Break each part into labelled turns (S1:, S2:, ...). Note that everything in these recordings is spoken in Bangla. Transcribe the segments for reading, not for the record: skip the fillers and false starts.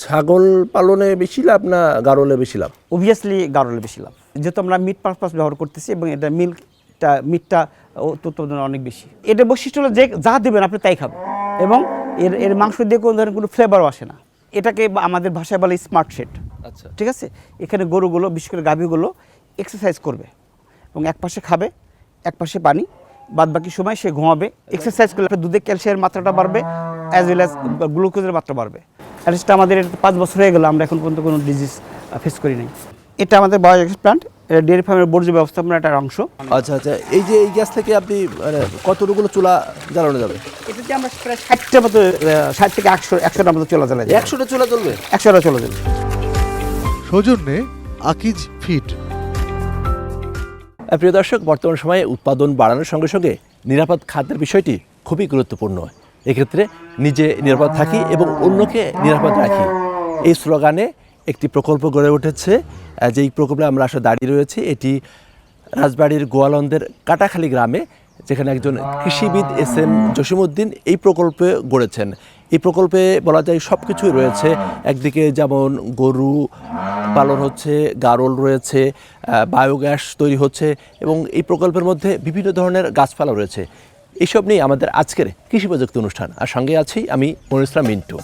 S1: ছাগল পালনে বেশি লাভ না গাড়লে বেশি লাভ?
S2: অবভিয়াসলি গাড়লে বেশি লাভ, যেহেতু আমরা মিট পারপাস ব্যবহার করতেছি এবং এটা মিটটা উৎপাদন অনেক বেশি। এটা বৈশিষ্ট্য হলো যে যা দেবেন আপনি তাই খাবেন, এবং এর মাংস দিয়ে কোনো ধরনের কোনো ফ্লেভারও আসে না। এটাকে আমাদের ভাষায় বলে স্মার্ট শেড।
S1: আচ্ছা,
S2: ঠিক আছে। এখানে গরুগুলো, বিশেষ করে গাভীগুলো এক্সারসাইজ করবে এবং এক পাশে খাবে, এক পাশে পানি, বাদ বাকি সময় সে ঘুমাবে। এক্সারসাইজ করলে দুধে ক্যালসিয়ামের মাত্রাটা বাড়বে, অ্যাজ ওয়েল অ্যাজ গ্লুকোজের মাত্রা বাড়বে। অ্যাটলিস্ট আমাদের 5 বছর হয়ে গেল, আমরা এখন পর্যন্ত কোনো ডিজিজ ফেস করি নাই। এটা আমাদের বায়োগ্যাস প্ল্যান্ট, ডেয়ারি ফার্মের বর্জ্য ব্যবস্থাপনার একটা অংশ।
S1: আচ্ছা আচ্ছা, এই যে এই গ্যাস থেকে আপনি কতটুকুলো চুলা জ্বালানো যাবে?
S2: এটাতে আমরা প্রায় 60টার মতো, 60 থেকে 100টার মতো চুলা জ্বালাই।
S1: 100টা চুলা চলবে?
S2: 100টা চলে যাবে।
S3: সৌজন্যে আকিজ ফিড।
S1: প্রিয় দর্শক, বর্তমান সময়ে উৎপাদন বাড়ানোর সঙ্গে সঙ্গে নিরাপদ খাদ্যের বিষয়টি খুবই গুরুত্বপূর্ণ। এক্ষেত্রে নিজে নিরাপদ থাকি এবং অন্যকে নিরাপদ রাখি, এই স্লোগানে একটি প্রকল্প গড়ে উঠেছে। যেই প্রকল্পে আমরা আসলে দাঁড়িয়ে রয়েছি, এটি রাজবাড়ির গোয়ালন্দের কাটাখালী গ্রামে, যেখানে একজন কৃষিবিদ এস.এম. জসিমউদ্দিন এই প্রকল্পে গড়েছেন। এই প্রকল্পে বলা যায় সব কিছুই রয়েছে। একদিকে যেমন গরু পালন হচ্ছে, গাড়ল রয়েছে, বায়োগ্যাস তৈরি হচ্ছে, এবং এই প্রকল্পের মধ্যে বিভিন্ন ধরনের গাছপালা রয়েছে। এইসব নিয়ে আমাদের আজকের কৃষি প্রযুক্তি অনুষ্ঠান, আর সঙ্গে আছি আমি মনির ইসলাম মিন্টু।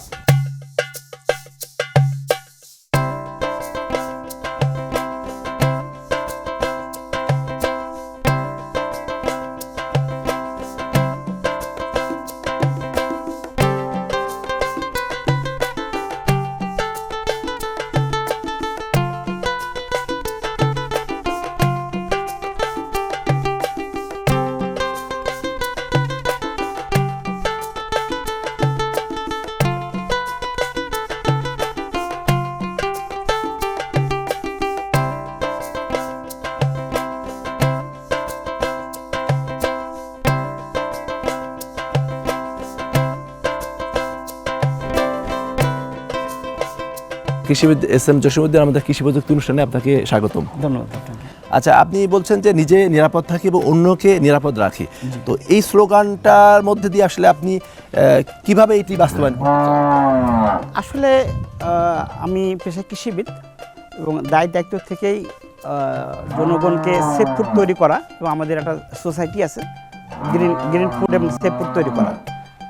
S1: কৃষিবিদ এস.এম. জসিমউদ্দিন আমাদের কৃষি প্রযুক্তি অনুষ্ঠানে আপনাকে স্বাগতম।
S2: ধন্যবাদ।
S1: আচ্ছা, আপনি বলছেন যে নিজে নিরাপদ থাকি এবং অন্যকে নিরাপদ রাখি, তো এই স্লোগানটার মধ্যে দিয়ে আসলে আপনি কিভাবে এটি বাস্তবায়ন করতে চান?
S2: আসলে আমি পেশায় কৃষিবিদ এবং দায়িত্ব থেকেই জনগণকে সেফ ফুড তৈরি করা, এবং আমাদের একটা সোসাইটি আছে গ্রিন ফুড এবং সেফ ফুড তৈরি করা।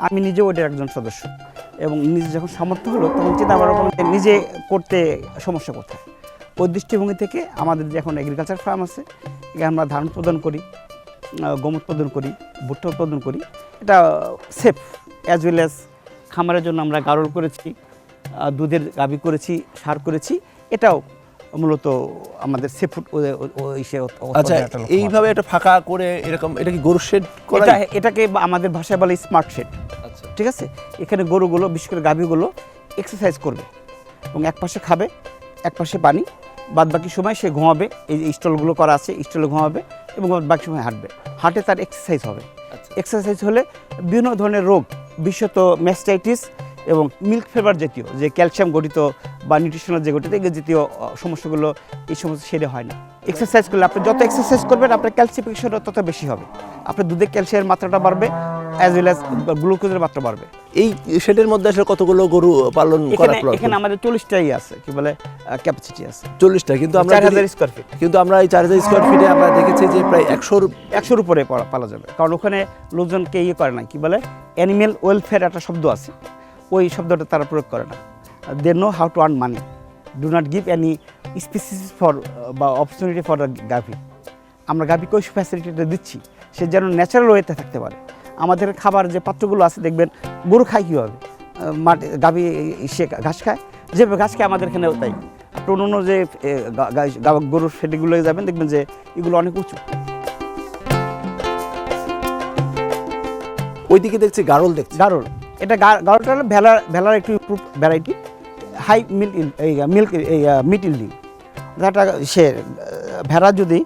S2: আমি নিজেও ওটার একজন সদস্য, এবং নিজে যখন সামর্থ্য হলো তখন চিন্তা করা নিজে করতে সমস্যা কোথায়। ওই দৃষ্টিভঙ্গি থেকে আমাদের যে এখন এগ্রিকালচার ফার্ম আছে, এখানে আমরা ধান উৎপাদন করি, গম উৎপাদন করি, ভুট্টা উৎপাদন করি। এটা সেফ, অ্যাজ ওয়েল অ্যাজ খামারের জন্য আমরা গাড়ল করেছি, দুধের গাভী করেছি, সার করেছি। এটাও মূলত আমাদের সেফ ফুড।
S1: আচ্ছা, এইভাবে এটা ফাঁকা করে এরকম, এটা কি গরু শেড করা?
S2: এটাকে আমাদের ভাষায় বলে স্মার্ট শেড।
S1: আচ্ছা,
S2: ঠিক আছে। এখানে গরুগুলো, বিশেষ করে গাভীগুলো এক্সারসাইজ করবে এবং এক পাশে খাবে, এক পাশে পানি, বাদ বাকি সময় সে ঘুমাবে। এই যে স্টলগুলো করা আছে, স্টলে ঘুমাবে এবং বাকি সময় হাঁটবে। হাঁটে তার এক্সারসাইজ হবে। এক্সারসাইজ হলে বিভিন্ন ধরনের রোগ, বিশেষত ম্যাস্টাইটিস এবং মিল্ক ফেভার জাতীয়, যে ক্যালসিয়াম গঠিত বা নিউট্রিশনাল যে গঠিত এই জাতীয় সমস্যাগুলো, এই সমস্যা সেরে হয় না। এক্সারসাইজ করলে, আপনি যত এক্সারসাইজ করবেন আপনার ক্যালসিফিকেশনটা তত বেশি হবে, আপনার দুধে ক্যালসিয়ামের মাত্রাটা বাড়বে, অ্যাজ ওয়েল অ্যাজ গ্লুকোজের মাত্রা বাড়বে।
S1: এই শেডের মধ্যে আসলে কতগুলো গরু পালন করা?
S2: এখানে আমাদের 40টাই আছে, কি বলে ক্যাপাসিটি আছে
S1: 40টা, কিন্তু আমরা
S2: 4000 স্কয়ার ফিট।
S1: কিন্তু আমরা এই 4000 স্কয়ার ফিটে আমরা দেখেছি যে প্রায় 100-র
S2: উপরে পালা যাবে, কারণ ওখানে লোকজনকে করে না, কি বলে অ্যানিমেল ওয়েলফেয়ার একটা শব্দ আছে, ওই শব্দটা তারা প্রয়োগ করে না। They know how to earn money, do not give any spaces for বা অপরচুনিটি ফর দ্য গাভি। আমরা গাভিকে ওই ফ্যাসিলিটিটা দিচ্ছি, সে যেন ন্যাচারাল ওয়েতে থাকতে পারে। আমাদের খাবার যে পাত্রগুলো আছে, দেখবেন গরু খায় কীভাবে, মাটি গাভি সে ঘাস খায়, যেভাবে ঘাস খায় আমাদের এখানেও তাই। আপনি অন্য যে গরুর ফেডিগুলো যাবেন, দেখবেন যে এগুলো অনেক উঁচু।
S1: ওইদিকে দেখছি গাড়ল,
S2: গাড়ল। এটা গাড়লটা হলো ভেলার একটু improve variety, high meat yielding. যেটা সে ভেড়া যদি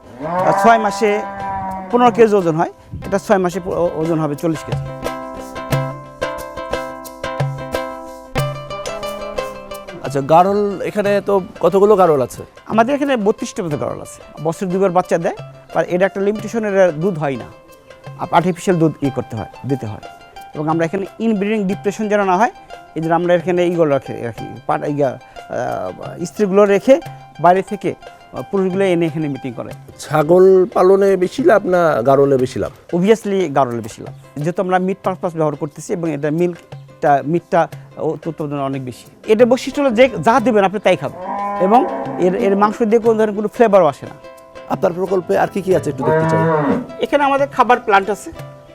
S2: 6 মাসে 15 কেজি ওজন হয়, এটা 6 মাসে ওজন হবে 40 কেজি।
S1: আচ্ছা, গাড়ল এখানে তো কতগুলো গাড়ল আছে?
S2: আমাদের এখানে 32টা মতো গাড়ল আছে, বছর 2বার বাচ্চা দেয়। আর এটা একটা লিমিটেশনের দুধ হয় না, আর্টিফিশিয়াল দুধ করতে হয়, দিতে হয়। এবং আমরা এখানে ইনব্রিডিং ডিপ্রেশন যেন না হয়, এই জন্য আমরা এখানে এইগুলো রাখি স্ত্রীগুলো রেখে বাইরে থেকে পুরুষগুলো এনে এখানে মিটিং করে।
S1: ছাগল পালনে বেশি লাভ না গাড়লে বেশি লাভ?
S2: অবভিয়াসলি গাড়লে বেশি লাভ, যেহেতু আমরা মিট পারপাস ব্যবহার করতেছি এবং এটা মিটটা উৎপাদন অনেক বেশি। এটা বৈশিষ্ট্য হলো যে যা দেবেন আপনি তাই খাবেন এবং এর মাংস দিয়ে কোনো ধরনের কোনো ফ্লেভারও আসে না।
S1: আপনার প্রকল্পে আর কি কি আছে একটু দেখতে চাই।
S2: এখানে আমাদের খাবার প্ল্যান্ট আছে,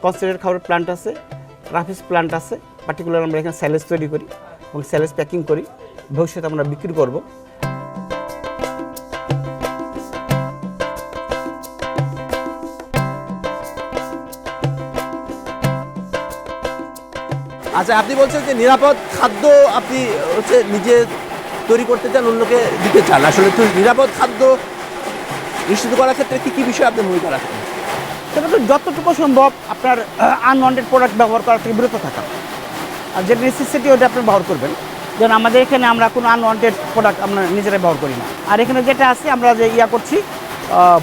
S2: কনসেন্ট্রেট খাবার প্ল্যান্ট আছে, রাফিস প্ল্যান্ট আছে। পার্টিকুলার আমরা এখানে স্যালেজ তৈরি করি এবং স্যালেজ প্যাকিং করি, ভবিষ্যতে আমরা বিক্রি করব।
S1: আচ্ছা, আপনি বলছেন যে নিরাপদ খাদ্য আপনি হচ্ছে নিজে তৈরি করতে চান, অন্যকে দিতে চান। আসলে তো নিরাপদ খাদ্য নিশ্চিত করার ক্ষেত্রে কি কি বিষয় আপনি ভূমিকা রাখেন?
S2: সেটা তো যতটুকু সম্ভব আপনার আনওয়ান্টেড প্রোডাক্ট ব্যবহার করা থেকে বিরত থাকা, আর যেটা নেসেসিটি ওটা আপনি ব্যবহার করবেন। যেমন আমাদের এখানে আমরা কোনো আনওয়ান্টেড প্রোডাক্ট আমরা নিজেরাই ব্যবহার করি না। আর এখানে যেটা আছে আমরা যে করছি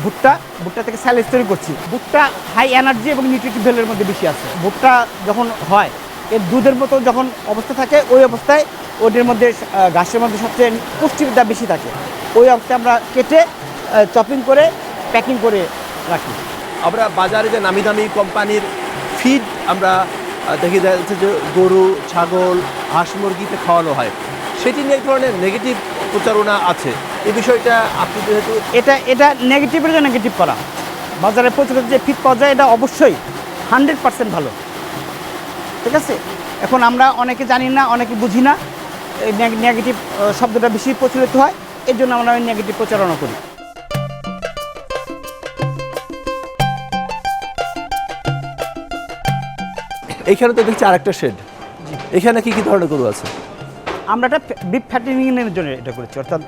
S2: ভুট্টা থেকে স্যালেজ তৈরি করছি। ভুট্টা হাই এনার্জি এবং নিউট্রিটিভ ভ্যালুর মধ্যে বেশি আছে। ভুট্টা যখন হয় এর দুধের মতো যখন অবস্থা থাকে, ওই অবস্থায় ওদের মধ্যে ঘাসের মধ্যে সবচেয়ে পুষ্টিবিদ্যা বেশি থাকে। ওই অবস্থায় আমরা কেটে চপিং করে প্যাকিং করে রাখি।
S1: আমরা বাজারে যে নামি দামি কোম্পানির ফিড আমরা দেখে যাচ্ছে যে গরু, ছাগল, হাঁস মুরগিতে খাওয়ানো হয়, সেটি নিয়ে এক ধরনের নেগেটিভ প্রচারণা আছে। এই বিষয়টা আপনি যেহেতু
S2: এটা নেগেটিভের জন্য নেগেটিভ করা, বাজারে প্রচলিত যে ফিড পাওয়া যায় এটা অবশ্যই 100% ভালো, ঠিক আছে। এখন আমরা অনেকে জানি না, অনেকে বুঝি না, এই নেগেটিভ শব্দটা বেশি প্রচলিত হয়, এর জন্য আমরা ওই নেগেটিভ প্রচারণা করি।
S1: এইখানে তো দেখছি আরেকটা শেড, এখানে কি কি ধরনের গরু আছে?
S2: আমরা এটা বিফ ফ্যাটেনিংয়ের জন্য এটা করেছি, অর্থাৎ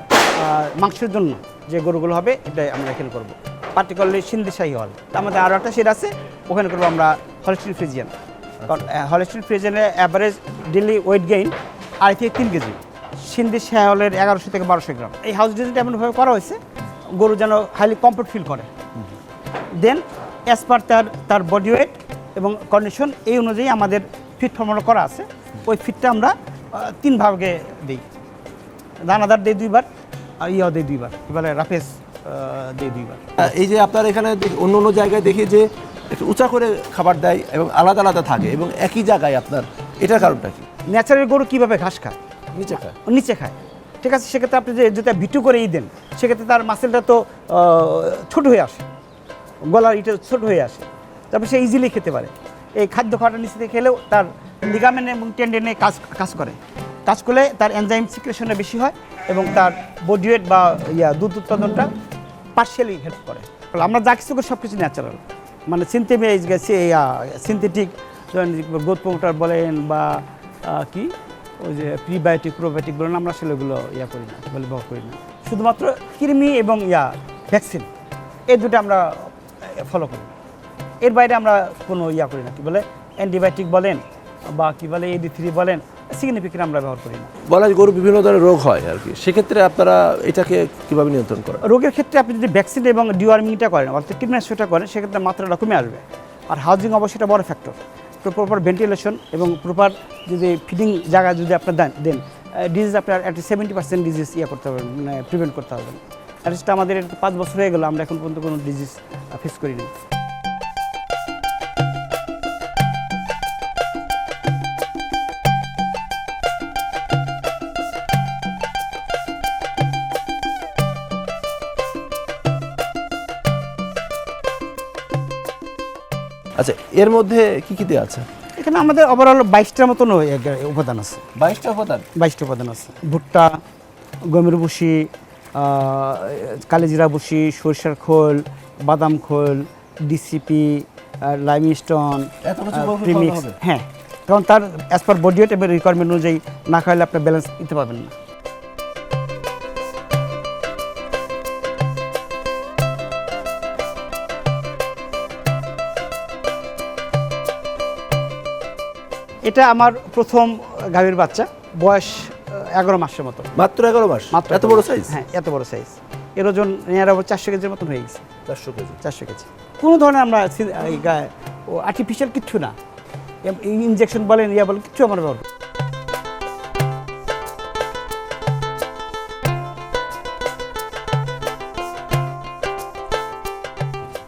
S2: মাংসের জন্য যে গরুগুলো হবে এটাই আমরা এখানে করবো। পার্টিকুলারলি সিন্ধি শাহিওয়াল। আমাদের আরও একটা শেড আছে, ওখানে করবো আমরা হলস্টিন ফ্রিজিয়ান। কারণ হলস্টিন ফ্রিজিয়ানের অ্যাভারেজ ডেইলি ওয়েট গেইন 2.5 থেকে 3 কেজি, সিন্ধি শাহিওয়ালের 1100 থেকে 1200 গ্রাম। এই হাউস ডিজাইনটা এমনভাবে করা হয়েছে গরু যেন হাইলি কমফোর্ট ফিল করে। দেন অ্যাজ পার তার বডি ওয়েট এবং কন্ডিশন এই অনুযায়ী আমাদের ফিট ফর্মুলা করা আছে। ওই ফিটটা আমরা 3 ভাগে দিই। দানাদার দিই 2 বার, আর দিই 2 বার, কি বলে রাফেস দিই 2 বার।
S1: এই যে আপনার এখানে অন্য অন্য জায়গায় দেখি যে একটু উঁচা করে খাবার দেয় এবং আলাদা আলাদা থাকে এবং একই জায়গায় আপনার, এটার কারণটা কি?
S2: ন্যাচারাল গরু কীভাবে ঘাস খায়?
S1: নিচে খায়।
S2: নিচে খায়, ঠিক আছে। সেক্ষেত্রে আপনি যেটা ভিটু করে দেন, সেক্ষেত্রে তার মাসেলটা তো ছোট হয়ে আসে, গলার ইটা ছোট হয়ে আসে, তারপর সে ইজিলি খেতে পারে। এই খাদ্য খাওয়াটা নিচে থেকে খেলেও তার লিগামেন্ট এবং টেন্ডেনে কাজ করলে তার এনজাইম সিক্রেশনটা বেশি হয় এবং তার বডি ওয়েট বা দুধ উৎপাদনটা পার্শিয়ালি হেল্প করে। আমরা যা কিছু করি সব কিছু ন্যাচারাল, মানে সিনথেটিক গ্রোথ প্রমোটার বলেন বা কি ওই যে প্রিবায়োটিক প্রোবায়োটিক বলেন, আমরা আসলে ওগুলো করি না, ব্যবহার করি না। শুধুমাত্র কৃমি এবং ভ্যাকসিন, এই দুটো আমরা ফলো করি। এর বাইরে আমরা কোনো করি না, কি বলে অ্যান্টিবায়োটিক বলেন বা কি বলে AD3 বলেন, সিগনিফিকেন্ট আমরা ব্যবহার করি না।
S1: বলা যায় গরু বিভিন্ন ধরনের রোগ হয় আর কি, সেক্ষেত্রে আপনারা এটাকে কীভাবে নিয়ন্ত্রণ করেন?
S2: রোগের ক্ষেত্রে আপনি যদি ভ্যাকসিন এবং ডিওয়ার্মিংটা করেন, অর্থাৎ কীটনাশকটা করেন, সেক্ষেত্রে মাত্রাটা কমে আসবে। আর হাউজিং অবশ্যই বড় ফ্যাক্টর। প্রপার ভেন্টিলেশন এবং প্রপার যদি ফিডিং জায়গা যদি আপনার দেন, ডিজিজ আপনার 70% ডিজিজ করতে হবে, মানে প্রিভেন্ট করতে হবে। আর সেটা আমাদের 5 বছর হয়ে গেল, আমরা এখন পর্যন্ত কোনো ডিজিজ ফেস করিনি।
S1: আচ্ছা, এর মধ্যে কি কি দেওয়া আছে?
S2: এখানে আমাদের ওভারঅল 22টার মতন উপাদান আছে।
S1: 22টা উপাদান?
S2: 22টা উপাদান আছে। ভুট্টা, গমের ভুসি, কালিজিরা ভুসি, সরিষার খোল, বাদাম খোল, DCP, লাইমস্টোন, প্রিমিক্স। হ্যাঁ, কারণ তার অ্যাজ পার বডি ওয়েট এবং রিকোয়ারমেন্ট অনুযায়ী না খাইলে আপনার ব্যালেন্স দিতে পারবেন না। এটা আমার প্রথম গাভীর বাচ্চা, বয়স 11 মাসের মতো।
S1: মাত্র 11 মাস?
S2: মাত্র
S1: এত বড় সাইজ?
S2: হ্যাঁ, এত বড় সাইজ। এর ওজন নেয়ার 400 কেজির মতন হয়ে গেছে।
S1: 400 কেজি।
S2: কোনো ধরনের আমরা আর্টিফিশিয়াল কিচ্ছু না, ইনজেকশন বলেন বলেন কিচ্ছু আমরা ব্যবহার।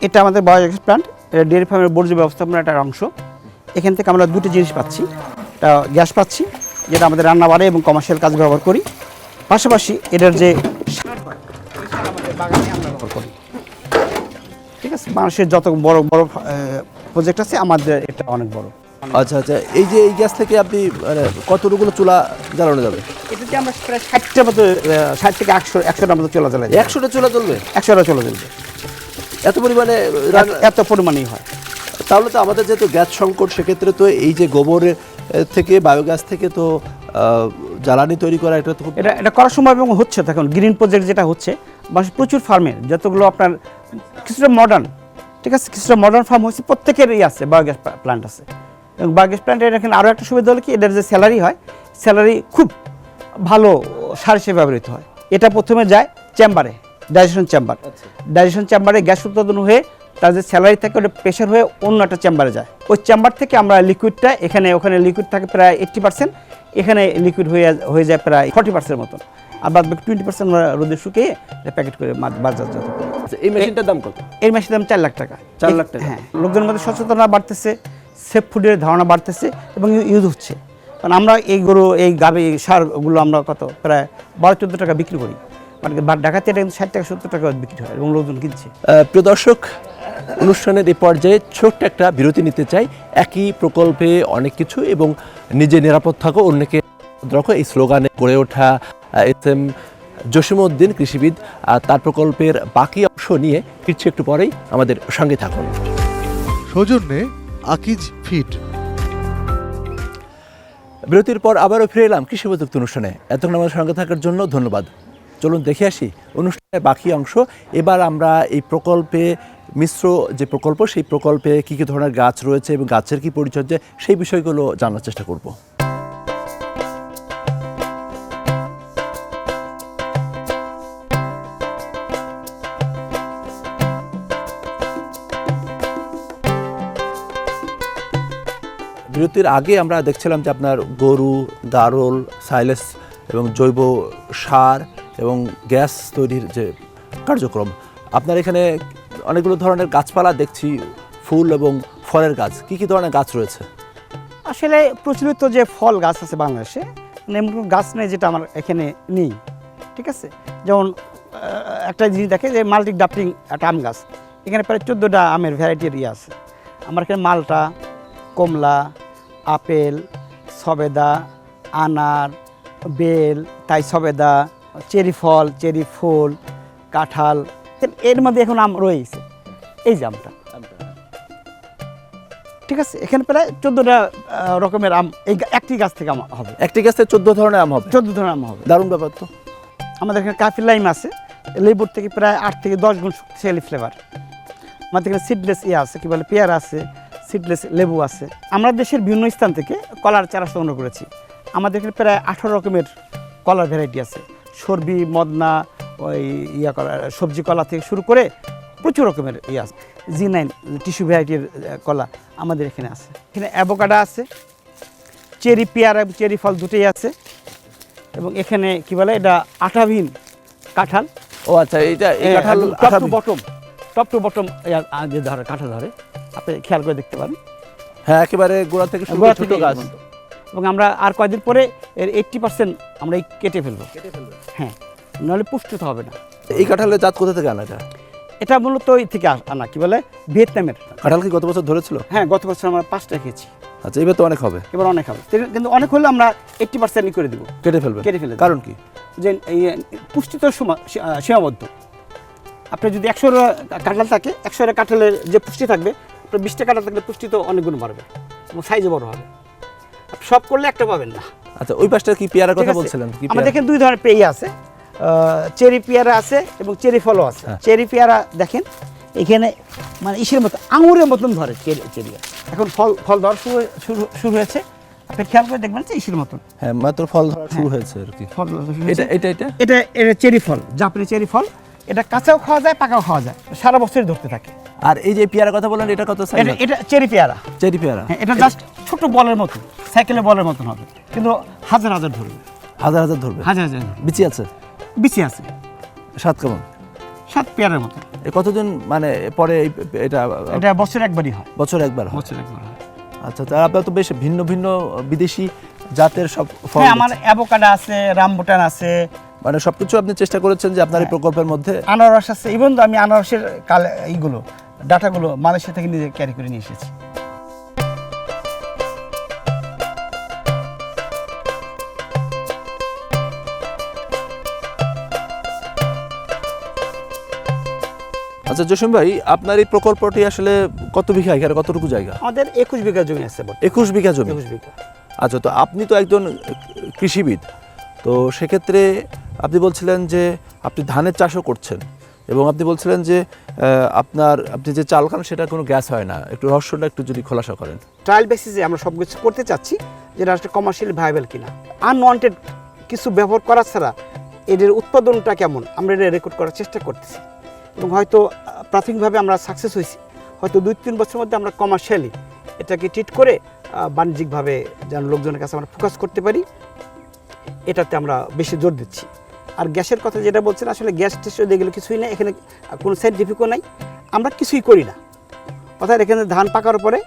S2: এটা আমাদের বায়োগ্যাস প্ল্যান্ট, ডেয়ারি ফার্মের বর্জ্য ব্যবস্থাপনার একটা অংশ। এখান থেকে আমরা দুটো জিনিস পাচ্ছি, একটা গ্যাস পাচ্ছি যেটা আমাদের রান্না বাড়ে এবং কমার্শিয়াল কাজ ব্যবহার করি, পাশাপাশি এটার যে সার হয় ওই সার আমাদের বাগানে আমরা ব্যবহার করি। ঠিক আছে, মানুষের যত বড় বড় প্রজেক্ট আছে আমাদের এটা অনেক বড়।
S1: আচ্ছা আচ্ছা, এই যে এই গ্যাস থেকে আপনি মানে কতটুকুলো চুলা জ্বালানো যাবে?
S2: এটাতে আমরা প্রায় 60টার মতো, 60 থেকে 100টার মতো চলা জ্বালাই।
S1: 100টা চুলা জ্বলবে?
S2: 100টা চলে যাবে,
S1: এত পরিমাণে
S2: এত পরিমাণেই হয়।
S1: তাহলে তো আমাদের যেহেতু গ্যাস সংকট, সেক্ষেত্রে তো এই যে গোবরের থেকে, বায়োগ্যাস থেকে তো জ্বালানি তৈরি করা, এটা তো
S2: এটা করার সময় এবং হচ্ছে তখন গ্রিন প্রজেক্ট যেটা হচ্ছে, প্রচুর ফার্মের যতগুলো আপনার কিছুটা মডার্ন, ঠিক আছে, কিছুটা মডার্ন ফার্ম হচ্ছে, প্রত্যেকেরই আছে বায়োগ্যাস প্ল্যান্ট আছে। এবং বায়োগ্যাস প্ল্যান্টের এখানে আরও একটা সুবিধা হলো কি, এটার যে স্যালারি হয়, স্যালারি খুব ভালো সার হিসেবে ব্যবহৃত হয়। এটা প্রথমে যায় চেম্বারে, ডাইজেশন চেম্বার। ডাইজেশন চেম্বারে গ্যাস উৎপাদন হয়ে তার যে স্যালারি থাকে ওটা প্রেশার হয়ে অন্য একটা চেম্বারে যায়। ওই চেম্বার থেকে আমরা লিকুইডটা ওখানে লিকুইড থাকে প্রায় 80%, এখানে লিকুইড হয়ে যায় প্রায় 40% মতন, আর বাদ বাকি 20% আমরা রোদে শুকিয়ে প্যাকেট করে বাজারজাত করি।
S1: এই মেশিনটার দাম কত?
S2: এই মেশিনের দাম 4 লাখ টাকা।
S1: 4 লাখ টাকা?
S2: হ্যাঁ, লোকজনের মধ্যে সচেতনতা বাড়তেছে, সেফ ফুডের ধারণা বাড়তেছে এবং ইউজ হচ্ছে। কারণ আমরা এই গরু, এই গাভী সারগুলো আমরা প্রায় 12-14 টাকা বিক্রি করি, মানে ঢাকাতে এটা কিন্তু 60 টাকা 70 টাকা বিক্রি হয় এবং লোকজন কিনছে।
S1: প্রিয় দর্শক, অনুষ্ঠানের এই পর্যায়ে ছোট্ট একটা বিরতি নিতে চাই। একই প্রকল্পে অনেক কিছু এবং নিজে নিরাপদ থাকো, অন্যকে রাখো, এই স্লোগানে গড়ে ওঠা SM জসিমউদ্দিন কৃষিবিদ, তার প্রকল্পের বাকি অংশ নিয়ে ফিরছি একটু পরেই, আমাদের সঙ্গে থাকুন।
S3: সৌজন্যে আকিজ ফিড।
S1: বিরতির পর আবারও ফিরে এলাম কৃষি প্রযুক্তি অনুষ্ঠানে। এতক্ষণ আমাদের সঙ্গে থাকার জন্য ধন্যবাদ। চলুন দেখে আসি অনুষ্ঠানের বাকি অংশ। এবার আমরা এই প্রকল্পে, মিশ্র যে প্রকল্প, সেই প্রকল্পে কী কী ধরনের গাছ রয়েছে এবং গাছের কী পরিচর্যা, সেই বিষয়গুলো জানার চেষ্টা করব। বিরতির আগে আমরা দেখছিলাম যে আপনার গরু, গারল, সাইলেস এবং জৈব সার এবং গ্যাস তৈরির যে কার্যক্রম, আপনার এখানে অনেকগুলো ধরনের গাছপালা দেখছি, ফুল এবং ফলের গাছ। কী কী ধরনের গাছ রয়েছে?
S2: আসলে প্রচলিত যে ফল গাছ আছে বাংলাদেশে, মানে এমন কোনো গাছ নেই যেটা আমার এখানে নেই। ঠিক আছে, যেমন একটা জিনিস দেখে যে মাল্টি ডাপলিং একটা আম গাছ, এখানে প্রায় 14টা আমের ভ্যারাইটির আছে। আমার এখানে মালটা, কমলা, আপেল, সবেদা, আনার, বেল, তাই সবেদা, চেরি ফল, চেরি ফুল, কাঁঠাল, এর মধ্যে এখন আম রয়েছে। এই যে আমটা, ঠিক আছে, এখানে প্রায় 14টা রকমের আম এই একটি গাছ থেকে আম হবে।
S1: একটি গাছে 14 ধরনের আম হবে?
S2: 14 ধরনের আম হবে।
S1: দারুণ ব্যাপার তো।
S2: আমাদের এখানে কাফি লাইম আছে, লেবুর থেকে প্রায় 8 থেকে 10 গুণ শক্তিশালী ফ্লেভার। আমাদের এখানে সিডলেস আছে, কি বলে, পেয়ারা আছে, সিডলেস লেবু আছে। আমরা দেশের বিভিন্ন স্থান থেকে কলার চারা সংগ্রহ করেছি। আমাদের এখানে প্রায় 18 রকমের কলার ভ্যারাইটি আছে। সর্বি, মদনা, ওই কলা, সবজি কলা থেকে শুরু করে প্রচুর রকমের আছে। G9 টিস্যু ভ্যারাইটির কলা আমাদের এখানে আছে। এখানে অ্যাভোকাডো আছে, চেরি পেয়ারা এবং চেরি ফল দুটোই আছে। এবং এখানে কি বলে, এটা আঠাবিহীন কাঁঠাল।
S1: ও আচ্ছা, এইটা এই কাঁঠাল
S2: টপ টু বটম যে ধরে কাঁঠাল ধরে, আপনি খেয়াল করে দেখতে পারেন।
S1: হ্যাঁ, একেবারে গোড়া থেকে শুরু করে ছোট গাছ।
S2: এবং আমরা আর কয়েকদিন পরে এর 80% আমরা কেটে ফেলবো। হ্যাঁ, নাহলে পুষ্টিতে হবে না।
S1: এই কাঁঠালের জাত কোথা থেকে আনা?
S2: এটা মূলত ওই থেকে আনা, কি বলে, ভিয়েতনামের।
S1: কাঁঠাল কি গত বছর ধরেছিল?
S2: হ্যাঁ, গত বছর আমরা 5টা খেয়েছি।
S1: আচ্ছা, এবার তো অনেক হবে।
S2: এবার অনেক হবে, কিন্তু অনেক হলে আমরা 80% করে দিব,
S1: কেটে ফেলবে। কারণ কি?
S2: যে এই পুষ্টি তো সীমাবদ্ধ। আপনি যদি 100 কাঁঠাল থাকে, 100 কাঁঠালের যে পুষ্টি থাকবে, আপনার 20টা কাঁঠাল থাকলে পুষ্টি তো অনেক গুণ বাড়বে এবং সাইজে বড় হবে। সব করলে একটা পাবেন না।
S1: আচ্ছা, ওই পাশটা কি পেয়ারা কথা বলছিলেন?
S2: আমাদের এখানে 2 ধরনের পেয়ারা আছে, চেরি পেয়ারা আছে এবং চেরি ফলও আছে। চেরি পেয়ারা দেখেন এখানে মানে ইসের মতো, আঙুরের মতন ধরে চেরি। এখন ফল ধরা শুরু হয়েছে, আপনি খেয়াল করে দেখবেন যে ইসের মতন।
S1: হ্যাঁ, মাত্র ফল ধরা শুরু হয়েছে আর কি।
S2: এটা চেরি ফল, জাপানি চেরি ফল। এটা কাঁচাও খাওয়া যায়, পাকাও খাওয়া যায়, সারা বছরই ধরতে থাকে।
S1: আর এই যে পেয়ারা কথা বলেন, এটা কত সাইজ?
S2: এটা চেরি পেয়ারা।
S1: চেরি পেয়ারা,
S2: হ্যাঁ, এটা জাস্ট ছোট বলের মতো, সাইকেলের বলের মতন হবে, কিন্তু হাজার হাজার ধরবে।
S1: হাজার হাজার ধরবে?
S2: হাজার হাজার
S1: বিচি আছে?
S2: বিচি আছে।
S1: স্বাদ কেমন?
S2: স্বাদ পেয়ারার মতো।
S1: কতদিন মানে পরে এটা
S2: এটা বছরে একবারই হয়,
S1: বছর একবার হয়?
S2: বছরে একবার হয়।
S1: আচ্ছা, তা আপনার তো বেশ ভিন্ন ভিন্ন বিদেশি জাতের সব ফল
S2: হ্যাঁ, আমার
S1: দেখছি।
S2: অ্যাভোকাডো আছে, রামবুটান আছে,
S1: মানে সবকিছু আপনি চেষ্টা করেছেন যে আপনার এই প্রকল্পের মধ্যে।
S2: আনারস আছে। ইভেন তো আমি আনারসের এইগুলো ডাটাগুলো মালয়েশিয়া থেকে নিজে ক্যারি করে নিয়ে এসেছি।
S1: আচ্ছা জসিম ভাই, আপনার এই প্রকল্পটি আসলে কত বিঘা, এখানে কতটুকু জায়গা?
S2: আমাদের 21 বিঘা জমি আছে,
S1: 21 বিঘা জমি।
S2: 21 বিঘা।
S1: আচ্ছা, তো আপনি তো একজন কৃষিবিদ, তো সেক্ষেত্রে আপনি বলছিলেন যে আপনি ধানের চাষও করছেন এবং আপনি বলছিলেন যে আপনি যে চাল খান সেটা কোনো গ্যাস হয় না, একটু রহস্যটা একটু যদি খোলাসা করেন।
S2: ট্রায়াল বেসিসে আমরা সব কিছু করতে চাচ্ছি, যেটা আসলে কমার্শিয়ালি ভাইবেল কিনা। আনওয়ান্টেড কিছু ব্যবহার করা ছাড়া এদের উৎপাদনটা কেমন আমরা এটা রেকর্ড করার চেষ্টা করতেছি এবং হয়তো প্রাথমিকভাবে আমরা সাকসেস হয়েছি। হয়তো 2-3 বছরের মধ্যে আমরা কমার্শিয়ালি এটাকে ট্রিট করে বাণিজ্যিকভাবে যেন লোকজনের কাছে আমরা ফোকাস করতে পারি, এটাতে আমরা বেশি জোর দিচ্ছি। আর গ্যাসের কথা যেটা বলছেন, আসলে গ্যাস টেস্ট এগুলো কিছুই নেই, এখানে কোনো সাইন্টিফিকও নাই, আমরা কিছুই করি না। অর্থাৎ এখানে ধান পাকার পরে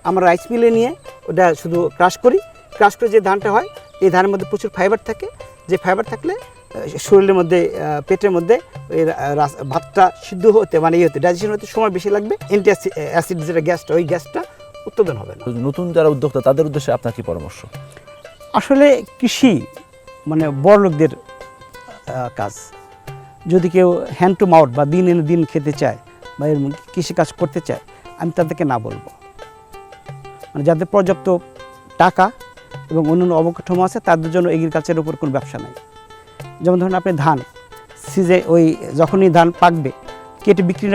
S2: আমরা রাইস মিলে নিয়ে ওটা শুধু ক্রাশ করে যে ধানটা হয়, এই ধানের মধ্যে প্রচুর ফাইবার থাকে, যে ফাইবার থাকলে শরীরের মধ্যে পেটের মধ্যে ওই ভাতটা সিদ্ধ হতে মানে হতে ডাইজেশন হতে সময় বেশি লাগবে, অ্যান্টি অ্যাসিড যেটা গ্যাসটা, ওই গ্যাসটা উৎপাদন হবে না।
S1: নতুন যারা উদ্যোক্তা তাদের উদ্দেশ্যে আপনার কি পরামর্শ?
S2: আসলে কৃষি মানে বড় লোকদের কাজ। যদি কেউ হ্যান্ড টু মাউথ বা দিন এনে দিন খেতে চায় বা এর কৃষিকাজ করতে চায়, আমি তাদেরকে না বলবো। মানে যাদের পর্যাপ্ত টাকা এবং অন্যান্য অবকাঠামো আছে, তাদের জন্য এগ্রিকালচারের উপর কোনো ব্যবসা নাই। যেমন ধরুন আপনি ধান সিজে যখনই ধান পাকবে কেটে বিক্রি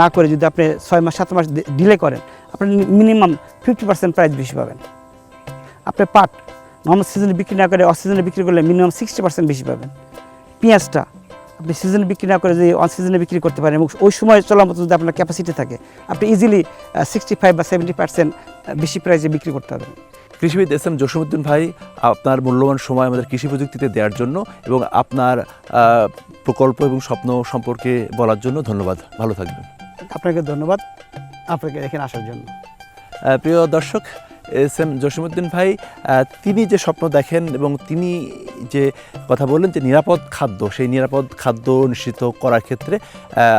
S2: না করে যদি আপনি 6 মাস 7 মাস ডিলে করেন, আপনি মিনিমাম 50% প্রাইস বেশি পাবেন। আপনি পাট নর্মাল সিজনে বিক্রি না করে অফ সিজনে বিক্রি করলে মিনিমাম 60% বেশি পাবেন। পেঁয়াজটা আপনি সিজনে বিক্রি না করে যদি অন সিজনে বিক্রি করতে পারেন এবং ওই সময় চলার মতো যদি আপনার ক্যাপাসিটি থাকে, আপনি ইজিলি 65 বা 70% বেশি প্রাইসে বিক্রি করতে পারবেন।
S1: কৃষিবিদ এস.এম. জসীমউদ্দিন ভাই, আপনার মূল্যবান সময় আমাদের কৃষি প্রযুক্তিতে দেওয়ার জন্য এবং আপনার প্রকল্প এবং স্বপ্ন সম্পর্কে বলার জন্য ধন্যবাদ। ভালো থাকবেন।
S2: আপনাকে ধন্যবাদ আপনাকে এখানে আসার জন্য।
S1: প্রিয় দর্শক, এস.এম. জসীমউদ্দিন ভাই তিনি যে স্বপ্ন দেখেন এবং তিনি যে কথা বললেন যে নিরাপদ খাদ্য, সেই নিরাপদ খাদ্য নিশ্চিত করার ক্ষেত্রে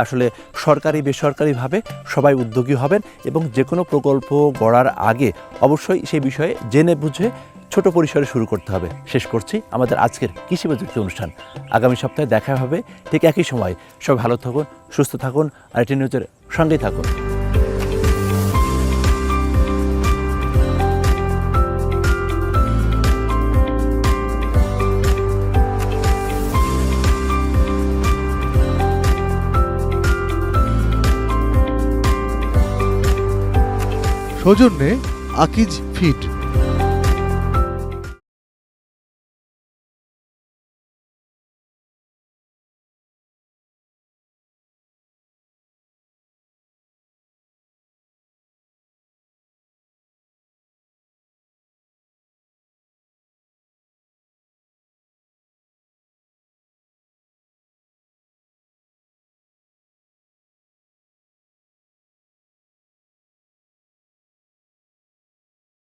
S1: আসলে সরকারি বেসরকারিভাবে সবাই উদ্যোগী হবেন এবং যে কোনো প্রকল্প গড়ার আগে অবশ্যই সেই বিষয়ে জেনে বুঝে ছোট পরিসরে শুরু করতে হবে। শেষ করছি আমাদের আজকের কৃষি প্রযুক্তি অনুষ্ঠান। আগামী সপ্তাহে দেখা হবে ঠিক একই সময়। সবাই ভালো থাকুন, সুস্থ থাকুন, আর এটি নিউজের সঙ্গেই থাকুন।
S3: সৌজন্যে আকিজ ফিড।